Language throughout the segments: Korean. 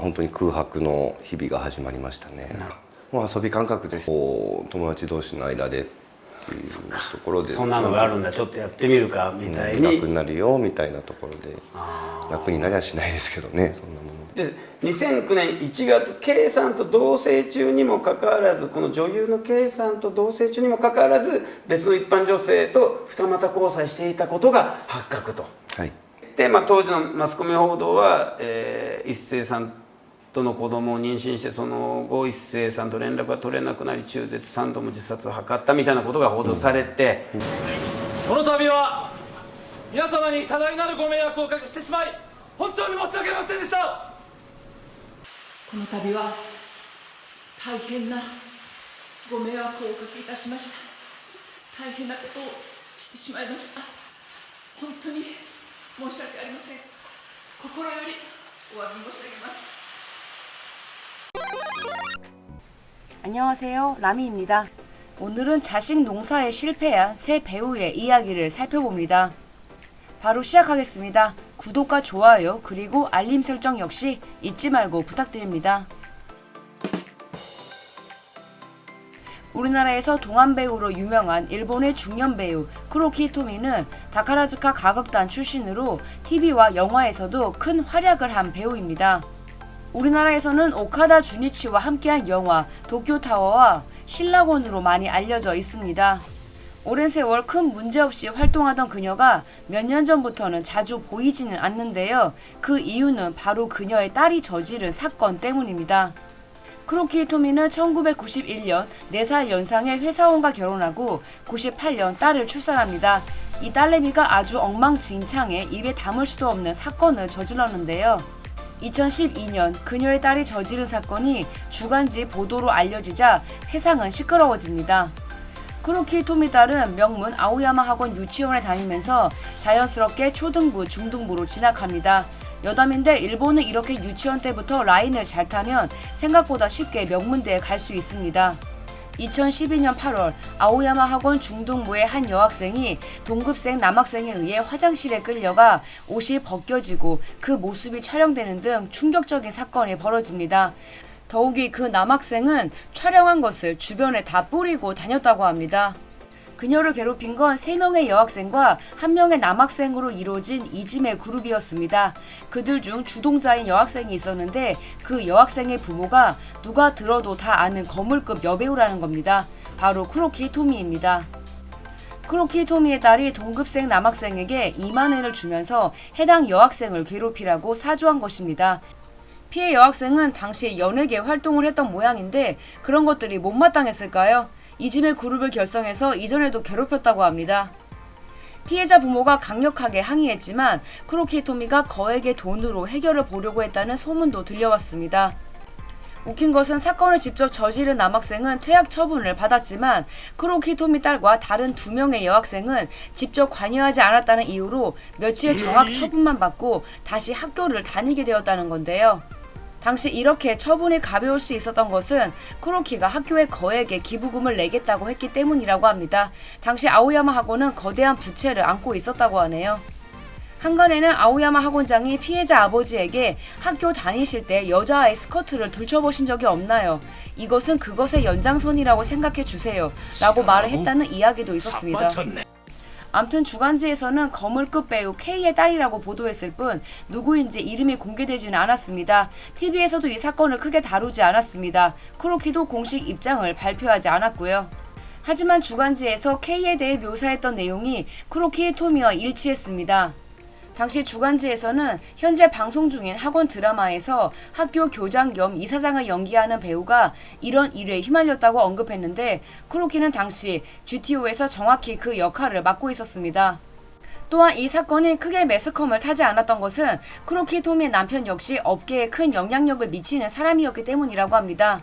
本当に空白の日々が始まりましたね。もう遊び感覚です。こう友達同士の間でっていうところで、そんなのがあるんだ、ちょっとやってみるかみたいに、楽になるよみたいなところで、楽になりはしないですけどね、そんなもの。で2009年1月 K さんと同棲中にもかかわらず、この女優の K さんと同棲中にもかかわらず別の一般女性と二股交際していたことが発覚と。はい。で、当時のマスコミ報道は、一星さんとの子供を妊娠して、その後一星さんと連絡が取れなくなり中絶3度も自殺を図ったみたいなことが報道されて、この度は皆様に多大なるご迷惑をおかけしてしまい本当に申し訳ありませんでした。この度は大変なご迷惑をおかけいたしました。大変なことをしてしまいました。本当に申し訳ありません。心よりお詫び申し上げます。 안녕하세요, 라미입니다. 오늘은 자식 농사에 실패한 새 배우의 이야기를 살펴봅니다. 바로 시작하겠습니다. 구독과 좋아요 그리고 알림 설정 역시 잊지 말고 부탁드립니다. 우리나라에서 동안 배우로 유명한 일본의 중년 배우 쿠로키 히토미는 다카라즈카 가극단 출신으로 TV와 영화에서도 큰 활약을 한 배우입니다. 우리나라에서는 오카다 주니치와 함께한 영화 도쿄타워와 신라곤으로 많이 알려져 있습니다. 오랜 세월 큰 문제 없이 활동하던 그녀가 몇 년 전부터는 자주 보이지는 않는데요. 그 이유는 바로 그녀의 딸이 저지른 사건 때문입니다. 쿠로키 히토미는 1991년 4살 연상의 회사원과 결혼하고 98년 딸을 출산합니다. 이 딸내미가 아주 엉망진창에 입에 담을 수도 없는 사건을 저질렀는데요. 2012년 그녀의 딸이 저지른 사건이 주간지 보도로 알려지자 세상은 시끄러워집니다. 쿠로키 히토미 딸은 명문 아오야마 학원 유치원에 다니면서 자연스럽게 초등부, 중등부로 진학합니다. 여담인데 일본은 이렇게 유치원 때부터 라인을 잘 타면 생각보다 쉽게 명문대에 갈 수 있습니다. 2012년 8월 아오야마 학원 중등부의 한 여학생이 동급생 남학생에 의해 화장실에 끌려가 옷이 벗겨지고 그 모습이 촬영되는 등 충격적인 사건이 벌어집니다. 더욱이 그 남학생은 촬영한 것을 주변에 다 뿌리고 다녔다고 합니다. 그녀를 괴롭힌 건 3명의 여학생과 1명의 남학생으로 이루어진 이지메 그룹이었습니다. 그들 중 주동자인 여학생이 있었는데 그 여학생의 부모가 누가 들어도 다 아는 거물급 여배우라는 겁니다. 바로 쿠로키 히토미입니다. 쿠로키 히토미의 딸이 동급생 남학생에게 2만엔을 주면서 해당 여학생을 괴롭히라고 사주한 것입니다. 피해 여학생은 당시 연예계 활동을 했던 모양인데 그런 것들이 못마땅했을까요? 이지메 그룹을 결성해서 이전에도 괴롭혔다고 합니다. 피해자 부모가 강력하게 항의했지만 쿠로키 히토미가 거액의 돈으로 해결을 보려고 했다는 소문도 들려왔습니다. 웃긴 것은 사건을 직접 저지른 남학생은 퇴학 처분을 받았지만 쿠로키 히토미 딸과 다른 2명의 여학생은 직접 관여하지 않았다는 이유로 며칠 정학 처분만 받고 다시 학교를 다니게 되었다는 건데요. 당시 이렇게 처분이 가벼울 수 있었던 것은 쿠로키가 학교에 거액의 기부금을 내겠다고 했기 때문이라고 합니다. 당시 아오야마 학원은 거대한 부채를 안고 있었다고 하네요. 한간에는 아오야마 학원장이 피해자 아버지에게 학교 다니실 때 여자아이 스커트를 들춰보신 적이 없나요? 이것은 그것의 연장선이라고 생각해 주세요 라고 말을 했다는 이야기도 있었습니다. 암튼 주간지에서는 거물급 배우 K의 딸이라고 보도했을 뿐 누구인지 이름이 공개되지는 않았습니다. TV에서도 이 사건을 크게 다루지 않았습니다. 쿠로키도 공식 입장을 발표하지 않았고요. 하지만 주간지에서 K에 대해 묘사했던 내용이 쿠로키 히토미와 일치했습니다. 당시 주간지에서는 현재 방송 중인 학원 드라마에서 학교 교장 겸 이사장을 연기하는 배우가 이런 일에 휘말렸다고 언급했는데 쿠로키는 당시 GTO에서 정확히 그 역할을 맡고 있었습니다. 또한 이 사건이 크게 매스컴을 타지 않았던 것은 쿠로키 히토미의 남편 역시 업계에 큰 영향력을 미치는 사람이었기 때문이라고 합니다.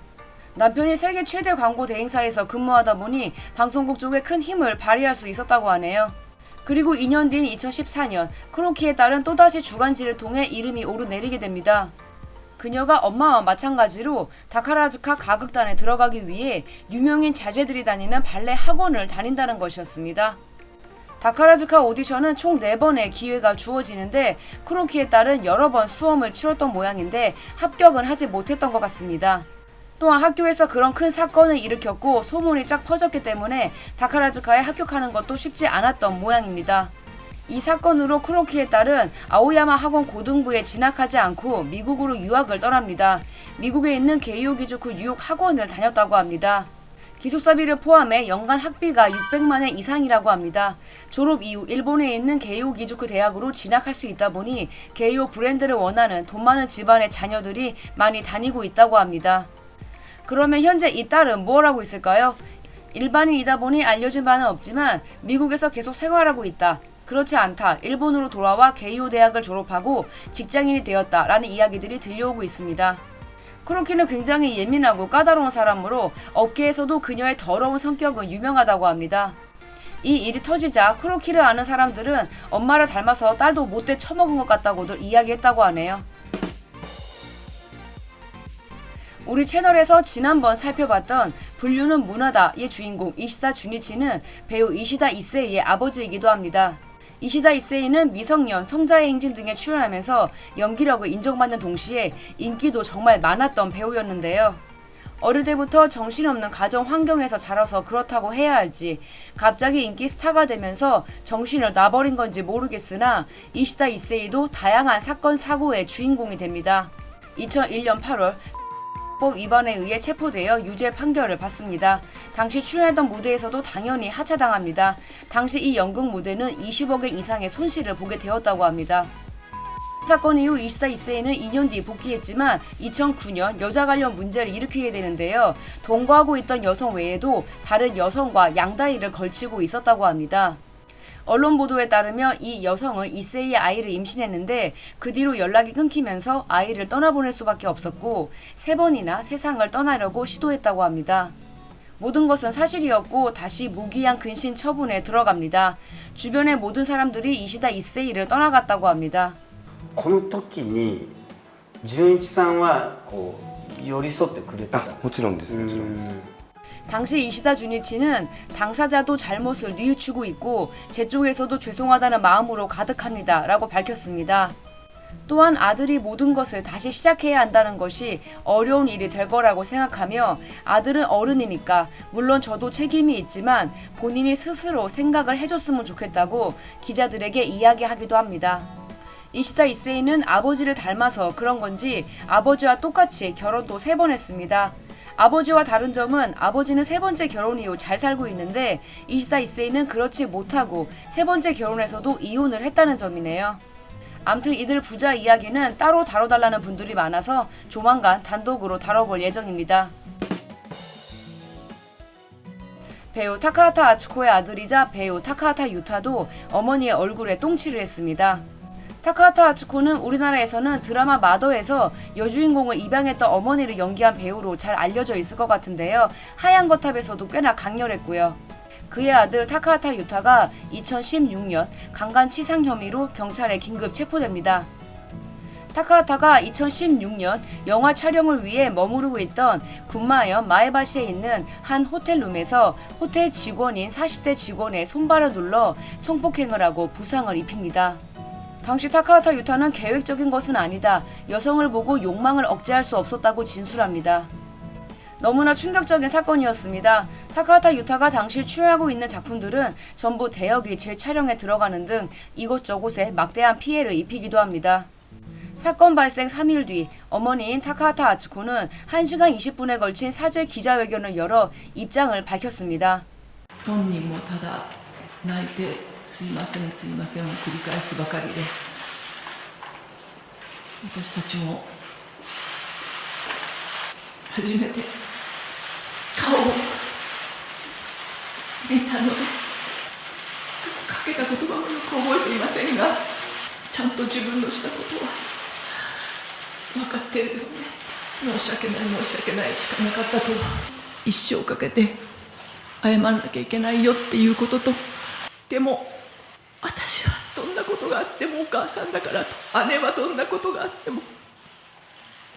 남편이 세계 최대 광고 대행사에서 근무하다 보니 방송국 쪽에 큰 힘을 발휘할 수 있었다고 하네요. 그리고 2년 뒤인 2014년 쿠로키의 딸은 또다시 주간지를 통해 이름이 오르내리게 됩니다. 그녀가 엄마와 마찬가지로 다카라즈카 가극단에 들어가기 위해 유명인 자제들이 다니는 발레 학원을 다닌다는 것이었습니다. 다카라즈카 오디션은 총 4번의 기회가 주어지는데 크로키에 따른 여러 번 수험을 치렀던 모양인데 합격은 하지 못했던 것 같습니다. 또한 학교에서 그런 큰 사건을 일으켰고 소문이 쫙 퍼졌기 때문에 다카라즈카에 합격하는 것도 쉽지 않았던 모양입니다. 이 사건으로 크로키에 따른 아오야마 학원 고등부에 진학하지 않고 미국으로 유학을 떠납니다. 미국에 있는 게이오 기즈쿠 뉴욕 학원을 다녔다고 합니다. 기숙사비를 포함해 연간 학비가 600만 엔 이상이라고 합니다. 졸업 이후 일본에 있는 게이오 기즈쿠 대학으로 진학할 수 있다 보니 게이오 브랜드를 원하는 돈 많은 집안의 자녀들이 많이 다니고 있다고 합니다. 그러면 현재 이 딸은 뭘 하고 있을까요? 일반인이다 보니 알려진 바는 없지만 미국에서 계속 생활하고 있다. 그렇지 않다. 일본으로 돌아와 게이오 대학을 졸업하고 직장인이 되었다라는 이야기들이 들려오고 있습니다. 크로키는 굉장히 예민하고 까다로운 사람으로 업계에서도 그녀의 더러운 성격은 유명하다고 합니다. 이 일이 터지자 크로키를 아는 사람들은 엄마를 닮아서 딸도 못돼 처먹은 것 같다고들 이야기했다고 하네요. 우리 채널에서 지난번 살펴봤던 불륜은 문화다의 주인공 이시다 주니치는 배우 이시다 이세이의 아버지이기도 합니다. 이시다 이세이는 미성년, 성자의 행진 등에 출연하면서 연기력을 인정받는 동시에 인기도 정말 많았던 배우였는데요. 어릴 때부터 정신없는 가정 환경에서 자라서 그렇다고 해야 할지 갑자기 인기 스타가 되면서 정신을 놔버린 건지 모르겠으나 이시다 이세이도 다양한 사건 사고의 주인공이 됩니다. 2001년 8월 법 위반에 의해 체포되어 유죄 판결을 받습니다. 당시 출연했던 무대에서도 당연히 하차당합니다. 당시 이 연극 무대는 20억 엔 이상의 손실을 보게 되었다고 합니다. 사건 이후 이시다 이세이는 2년 뒤 복귀했지만 2009년 여자 관련 문제를 일으키게 되는데요. 동거하고 있던 여성 외에도 다른 여성과 양다리를 걸치고 있었다고 합니다. 언론 보도에 따르면 이 여성은 이세이의 아이를 임신했는데 그 뒤로 연락이 끊기면서 아이를 떠나보낼 수밖에 없었고 3번이나 세상을 떠나려고 시도했다고 합니다. 모든 것은 사실이었고 다시 무기한 근신 처분에 들어갑니다. 주변의 모든 사람들이 이시다 이세이를 떠나갔다고 합니다. この時に純一さんはこう寄り添ってくれてたんですか？もちろんですもちろんです 당시 이시다 주니치는 당사자도 잘못을 뉘우치고 있고 제 쪽에서도 죄송하다는 마음으로 가득합니다 라고 밝혔습니다. 또한 아들이 모든 것을 다시 시작해야 한다는 것이 어려운 일이 될 거라고 생각하며 아들은 어른이니까 물론 저도 책임이 있지만 본인이 스스로 생각을 해줬으면 좋겠다고 기자들에게 이야기하기도 합니다. 이시다 이세이는 아버지를 닮아서 그런 건지 아버지와 똑같이 결혼도 3번 했습니다. 아버지와 다른 점은 아버지는 3번째 결혼 이후 잘 살고 있는데 이시다 이세이는 그렇지 못하고 3번째 결혼에서도 이혼을 했다는 점이네요. 암튼 이들 부자 이야기는 따로 다뤄달라는 분들이 많아서 조만간 단독으로 다뤄볼 예정입니다. 배우 타카하타 아츠코의 아들이자 배우 타카하타 유타도 어머니의 얼굴에 똥칠을 했습니다. 타카하타 아츠코는 우리나라에서는 드라마 마더에서 여주인공을 입양했던 어머니를 연기한 배우로 잘 알려져 있을 것 같은데요. 하얀 거탑에서도 꽤나 강렬했고요. 그의 아들 타카하타 유타가 2016년 강간치상 혐의로 경찰에 긴급 체포됩니다. 타카하타가 2016년 영화 촬영을 위해 머무르고 있던 군마현 마에바시에 있는 한 호텔룸에서 호텔 직원인 40대 직원의 손발을 눌러 성폭행을 하고 부상을 입힙니다. 당시 타카하타 유타는 계획적인 것은 아니다. 여성을 보고 욕망을 억제할 수 없었다고 진술합니다. 너무나 충격적인 사건이었습니다. 타카하타 유타가 당시 출연하고 있는 작품들은 전부 대역이 재촬영에 들어가는 등 이곳저곳에 막대한 피해를 입히기도 합니다. 사건 발생 3일 뒤 어머니인 타카하타 아츠코는 1시간 20분에 걸친 사죄 기자회견을 열어 입장을 밝혔습니다. 本人もただ泣いてすいませんすいませんを繰り返すばかりで私たちも初めて顔を見たのでかけた言葉もよく覚えていませんがちゃんと自分のしたことは分かっているので申し訳ない申し訳ないしかなかったと一生かけて謝らなきゃいけないよっていうこととでも私はどんなことがあってもお母さんだからと姉はどんなことがあっても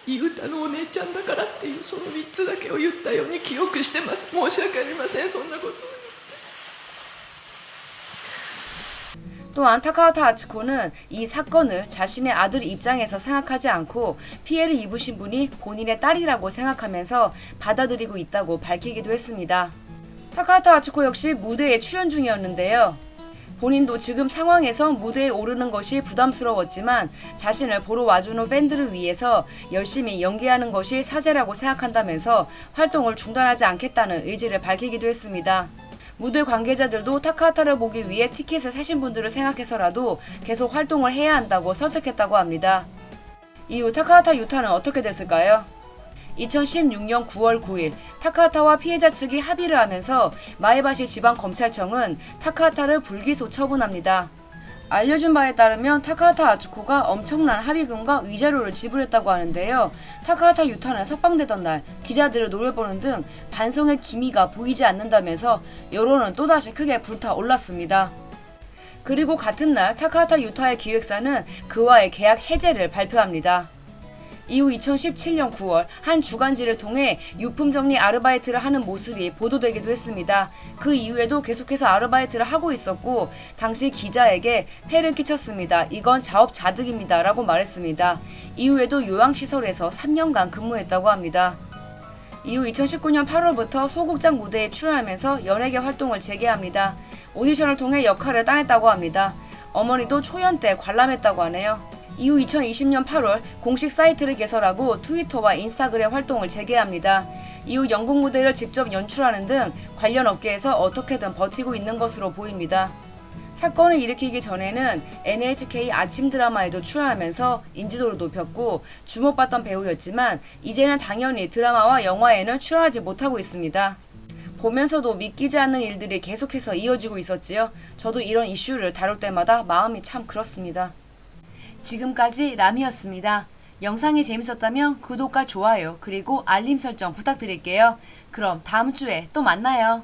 ゆうたのお姉ちゃんだからっていうその3つだけを言ったように記憶してます。申し訳ありませんそんなことを言って 또한 타카하타 아츠코는 이 사건을 자신의 아들 입장에서 생각하지 않고 피해를 입으신 분이 본인의 딸이라고 생각하면서 받아들이고 있다고 밝히기도 했습니다. 타카하타 아츠코 역시 무대에 출연 중이었는데요. 본인도 지금 상황에서 무대에 오르는 것이 부담스러웠지만 자신을 보러 와주는 팬들을 위해서 열심히 연기하는 것이 사제라고 생각한다면서 활동을 중단하지 않겠다는 의지를 밝히기도 했습니다. 무대 관계자들도 타카하타를 보기 위해 티켓을 사신 분들을 생각해서라도 계속 활동을 해야 한다고 설득했다고 합니다. 이후 타카하타 유타는 어떻게 됐을까요? 2016년 9월 9일 타카하타와 피해자 측이 합의를 하면서 마에바시 지방검찰청은 타카하타를 불기소 처분합니다. 알려진 바에 따르면 타카하타 아츠코가 엄청난 합의금과 위자료를 지불했다고 하는데요. 타카하타 유타는 석방되던 날 기자들을 노려보는 등 반성의 기미가 보이지 않는다면서 여론은 또다시 크게 불타올랐습니다. 그리고 같은 날 타카하타 유타의 기획사는 그와의 계약 해제를 발표합니다. 이후 2017년 9월 한 주간지를 통해 유품 정리 아르바이트를 하는 모습이 보도되기도 했습니다. 그 이후에도 계속해서 아르바이트를 하고 있었고 당시 기자에게 폐를 끼쳤습니다. 이건 자업자득입니다 라고 말했습니다. 이후에도 요양시설에서 3년간 근무했다고 합니다. 이후 2019년 8월부터 소극장 무대에 출연하면서 연예계 활동을 재개합니다. 오디션을 통해 역할을 따냈다고 합니다. 어머니도 초연 때 관람했다고 하네요. 이후 2020년 8월 공식 사이트를 개설하고 트위터와 인스타그램 활동을 재개합니다. 이후 연극 무대를 직접 연출하는 등 관련 업계에서 어떻게든 버티고 있는 것으로 보입니다. 사건을 일으키기 전에는 NHK 아침 드라마에도 출연하면서 인지도를 높였고 주목받던 배우였지만 이제는 당연히 드라마와 영화에는 출연하지 못하고 있습니다. 보면서도 믿기지 않는 일들이 계속해서 이어지고 있었지요. 저도 이런 이슈를 다룰 때마다 마음이 참 그렇습니다. 지금까지 라미였습니다. 영상이 재밌었다면 구독과 좋아요 그리고 알림 설정 부탁드릴게요. 그럼 다음 주에 또 만나요.